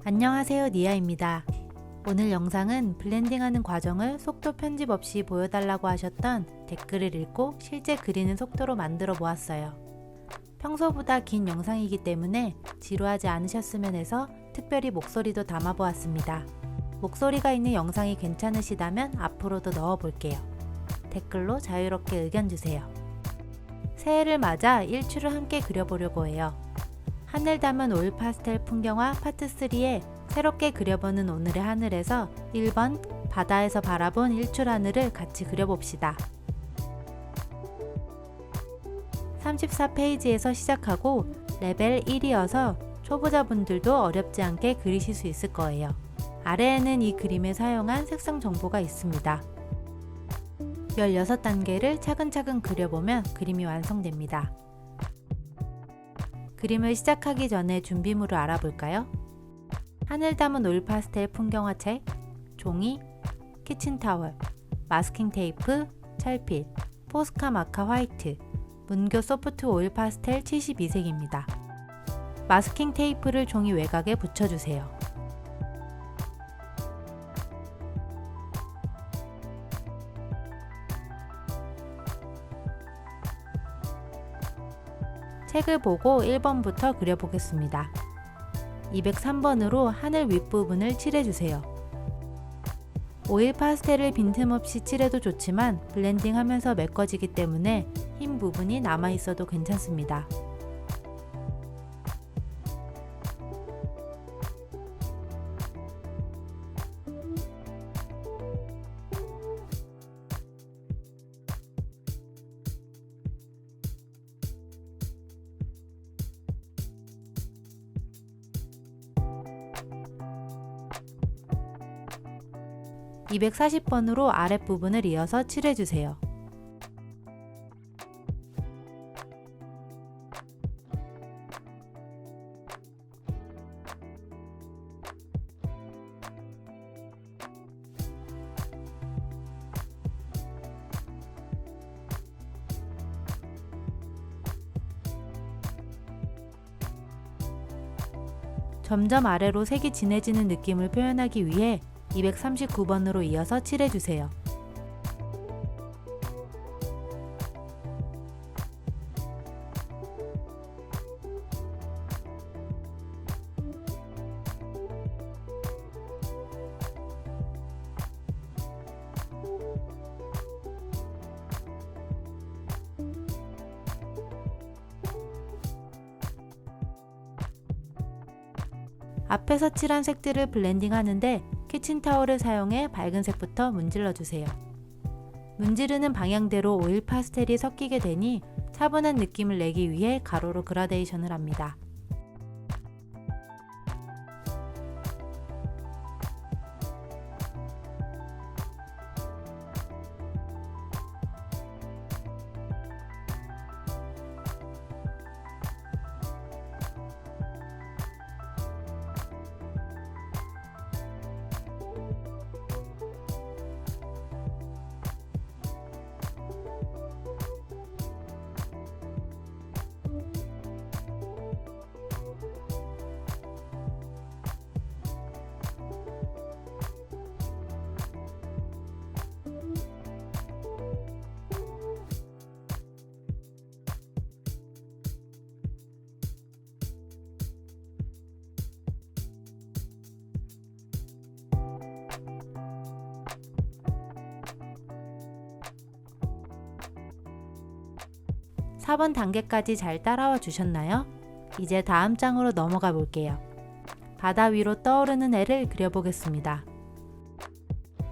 안녕하세요, 니아입니다. 오늘 영상은 블렌딩하는 과정을 속도 편집 없이 보여달라고 하셨던 댓글을 읽고 실제 그리는 속도로 만들어 보았어요. 평소보다 긴 영상이기 때문에 지루하지 않으셨으면 해서 특별히 목소리도 담아 보았습니다. 목소리가 있는 영상이 괜찮으시다면 앞으로도 넣어 볼게요. 댓글로 자유롭게 의견 주세요. 새해를 맞아 일출을 함께 그려보려고 해요. 하늘 담은 오일 파스텔 풍경화 파트 3에 새롭게 그려보는 오늘의 하늘에서 1번 바다에서 바라본 일출 하늘을 같이 그려봅시다. 34페이지에서 시작하고 레벨 1이어서 초보자분들도 어렵지 않게 그리실 수 있을 거예요. 아래에는 이 그림에 사용한 색상 정보가 있습니다. 16단계를 차근차근 그려보면 그림이 완성됩니다. 그림을 시작하기 전에 준비물을 알아볼까요? 하늘 담은 오일 파스텔 풍경화책, 종이, 키친타월, 마스킹 테이프, 찰필, 포스카 마카 화이트, 문교 소프트 오일 파스텔 72색입니다. 마스킹 테이프를 종이 외곽에 붙여주세요. 책을 보고 1번부터 그려보겠습니다. 203번으로 하늘 윗부분을 칠해주세요. 오일 파스텔을 빈틈없이 칠해도 좋지만 블렌딩하면서 메꿔지기 때문에 흰 부분이 남아있어도 괜찮습니다. (240번으로) 아랫부분을 이어서 칠해주세요. 점점 아래로 색이 진해지는 느낌을 표현하기 위해 239번으로 이어서 칠해주세요. 앞에서 칠한 색들을 블렌딩 하는데 키친타월을 사용해 밝은 색부터 문질러 주세요. 문지르는 방향대로 오일 파스텔이 섞이게 되니 차분한 느낌을 내기 위해 가로로 그라데이션을 합니다. (4번) 단계까지 잘 따라와 주셨나요? 이제 다음 장으로 넘어가 볼게요. 바다 위로 떠오르는 해를 그려보겠습니다.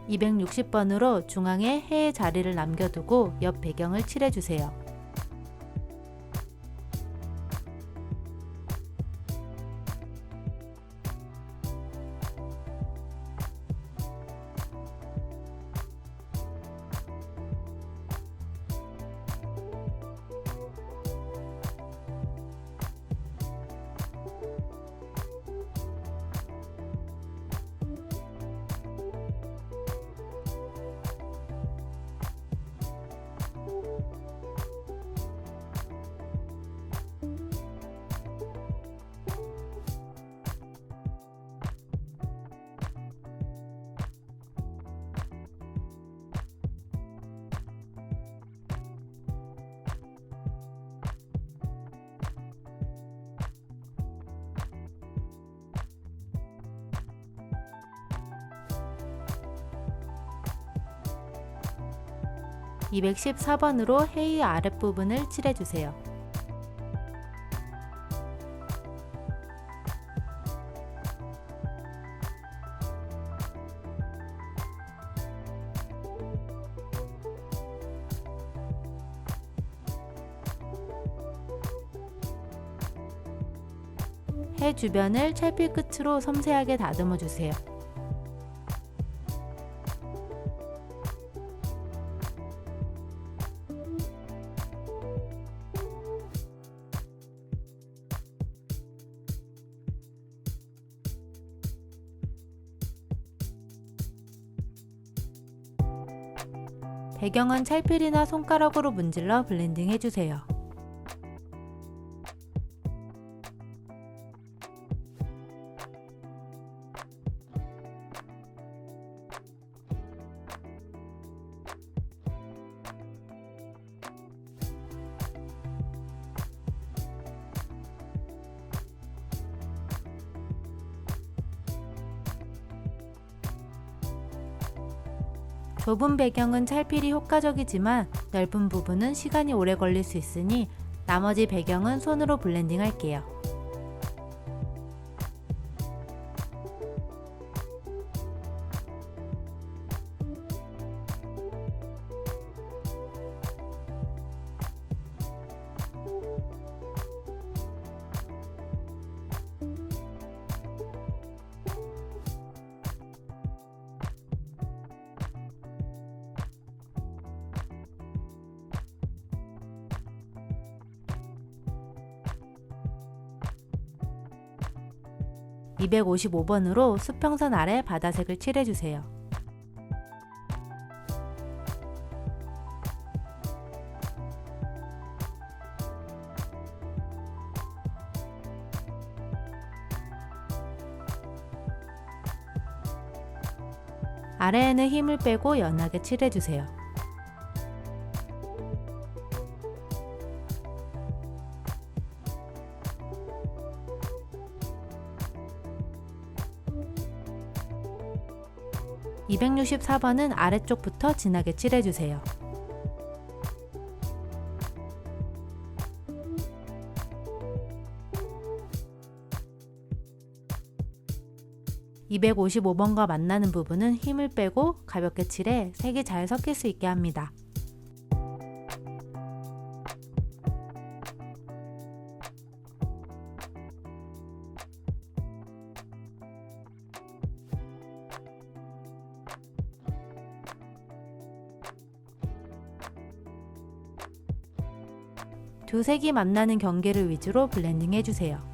260번으로 중앙에 해의 자리를 남겨두고 옆 배경을 칠해주세요. 214번으로 헤이 아랫부분을 칠해주세요. 해 주변을 찰필 끝으로 섬세하게 다듬어 주세요. 배경은 찰필이나 손가락으로 문질러 블렌딩 해주세요. 좁은 배경은 찰필이 효과적이지만 넓은 부분은 시간이 오래 걸릴 수 있으니 나머지 배경은 손으로 블렌딩 할게요. (255번으로) 수평선 아래 바다색을 칠해주세요. 아래에는 힘을 빼고 연하게 칠해주세요. (264번은) 아래쪽부터 진하게 칠해주세요. (255번과) 만나는 부분은 힘을 빼고 가볍게 칠해 색이 잘 섞일 수 있게 합니다. 두 색이 만나는 경계를 위주로 블렌딩 해주세요.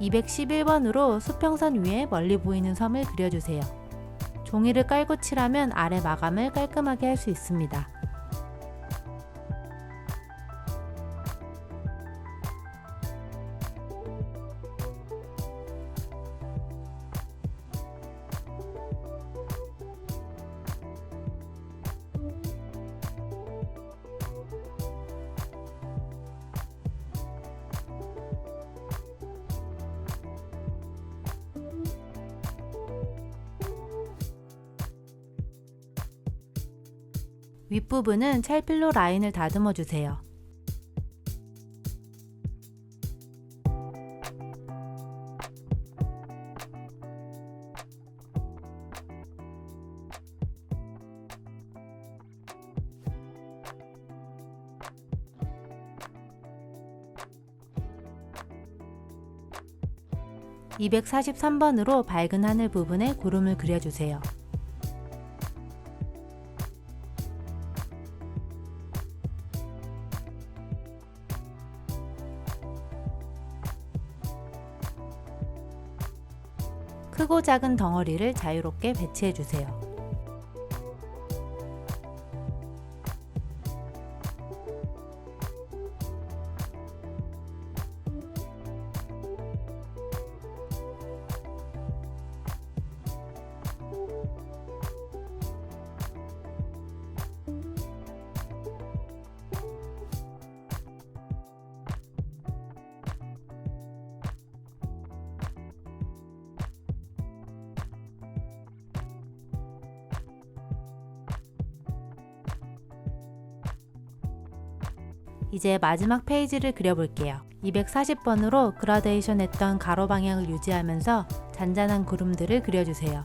(211번으로) 수평선 위에 멀리 보이는 섬을 그려주세요. 종이를 깔고 칠하면 아래 마감을 깔끔하게 할 수 있습니다. 윗부분은 찰필로 라인을 다듬어 주세요. 243번으로 밝은 하늘 부분에 구름을 그려주세요. 크고 작은 덩어리를 자유롭게 배치해주세요. 이제 마지막 페이지를 그려볼게요. 240번으로 그라데이션 했던 가로 방향을 유지하면서 잔잔한 구름들을 그려주세요.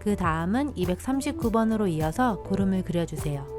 그 다음은 239번으로 이어서 구름을 그려주세요.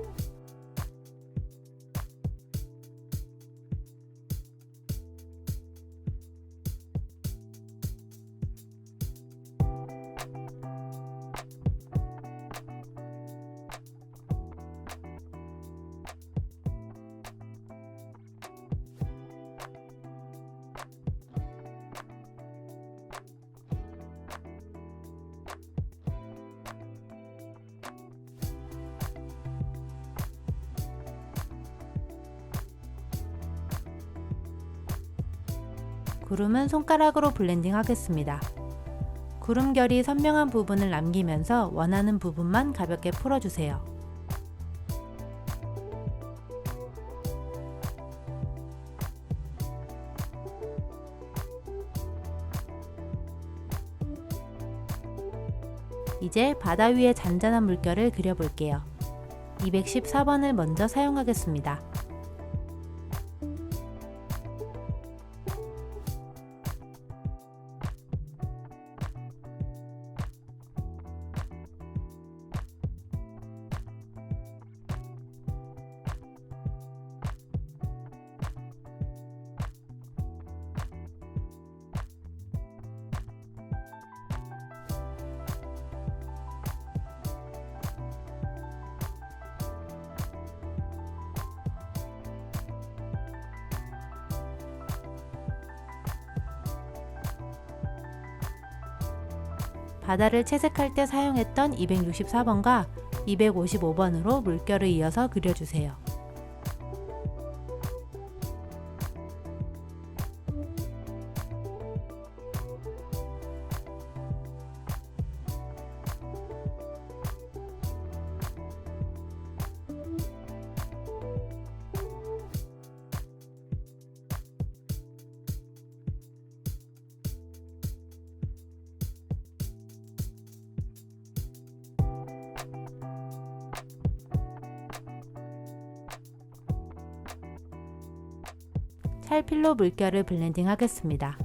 구름은 손가락으로 블렌딩 하겠습니다. 구름결이 선명한 부분을 남기면서 원하는 부분만 가볍게 풀어주세요. 이제 바다 위에 잔잔한 물결을 그려볼게요. 214번을 먼저 사용하겠습니다. 바다를 채색할 때 사용했던 264번과 255번으로 물결을 이어서 그려주세요. 찰필로 물결을 블렌딩 하겠습니다.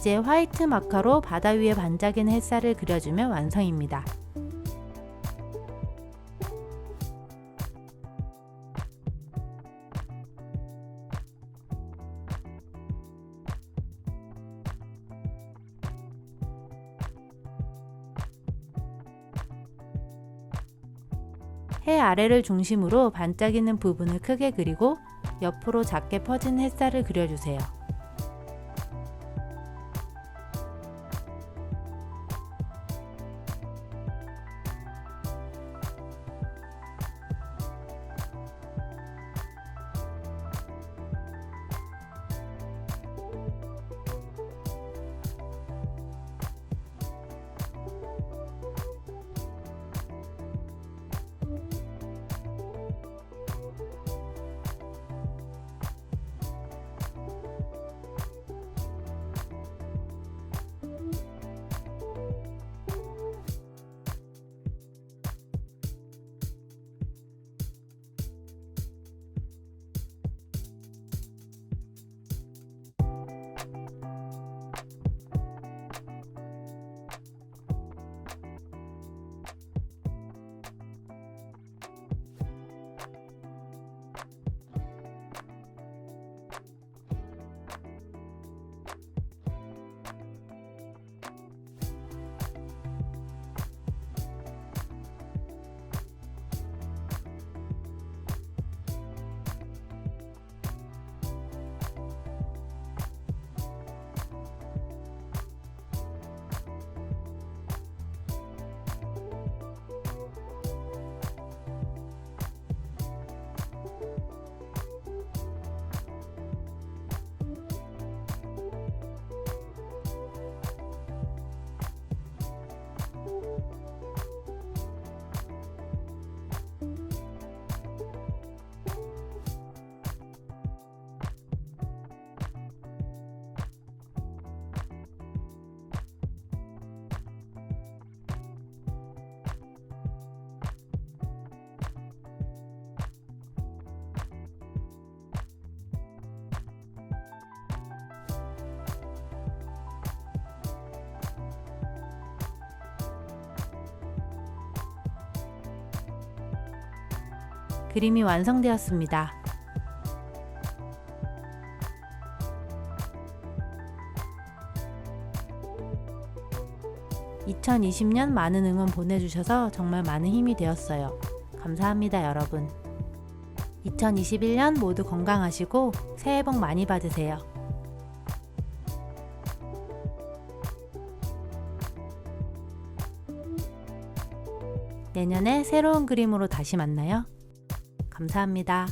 이제 화이트 마커로 바다 위에 반짝이는 햇살을 그려주면 완성입니다. 해 아래를 중심으로 반짝이는 부분을 크게 그리고 옆으로 작게 퍼진 햇살을 그려주세요. 그림이 완성되었습니다. (2020년) 많은 응원 보내주셔서 정말 많은 힘이 되었어요. 감사합니다, 여러분. 2021년 모두 건강하시고 새해 복 많이 받으세요. 내년에 새로운 그림으로 다시 만나요. 감사합니다.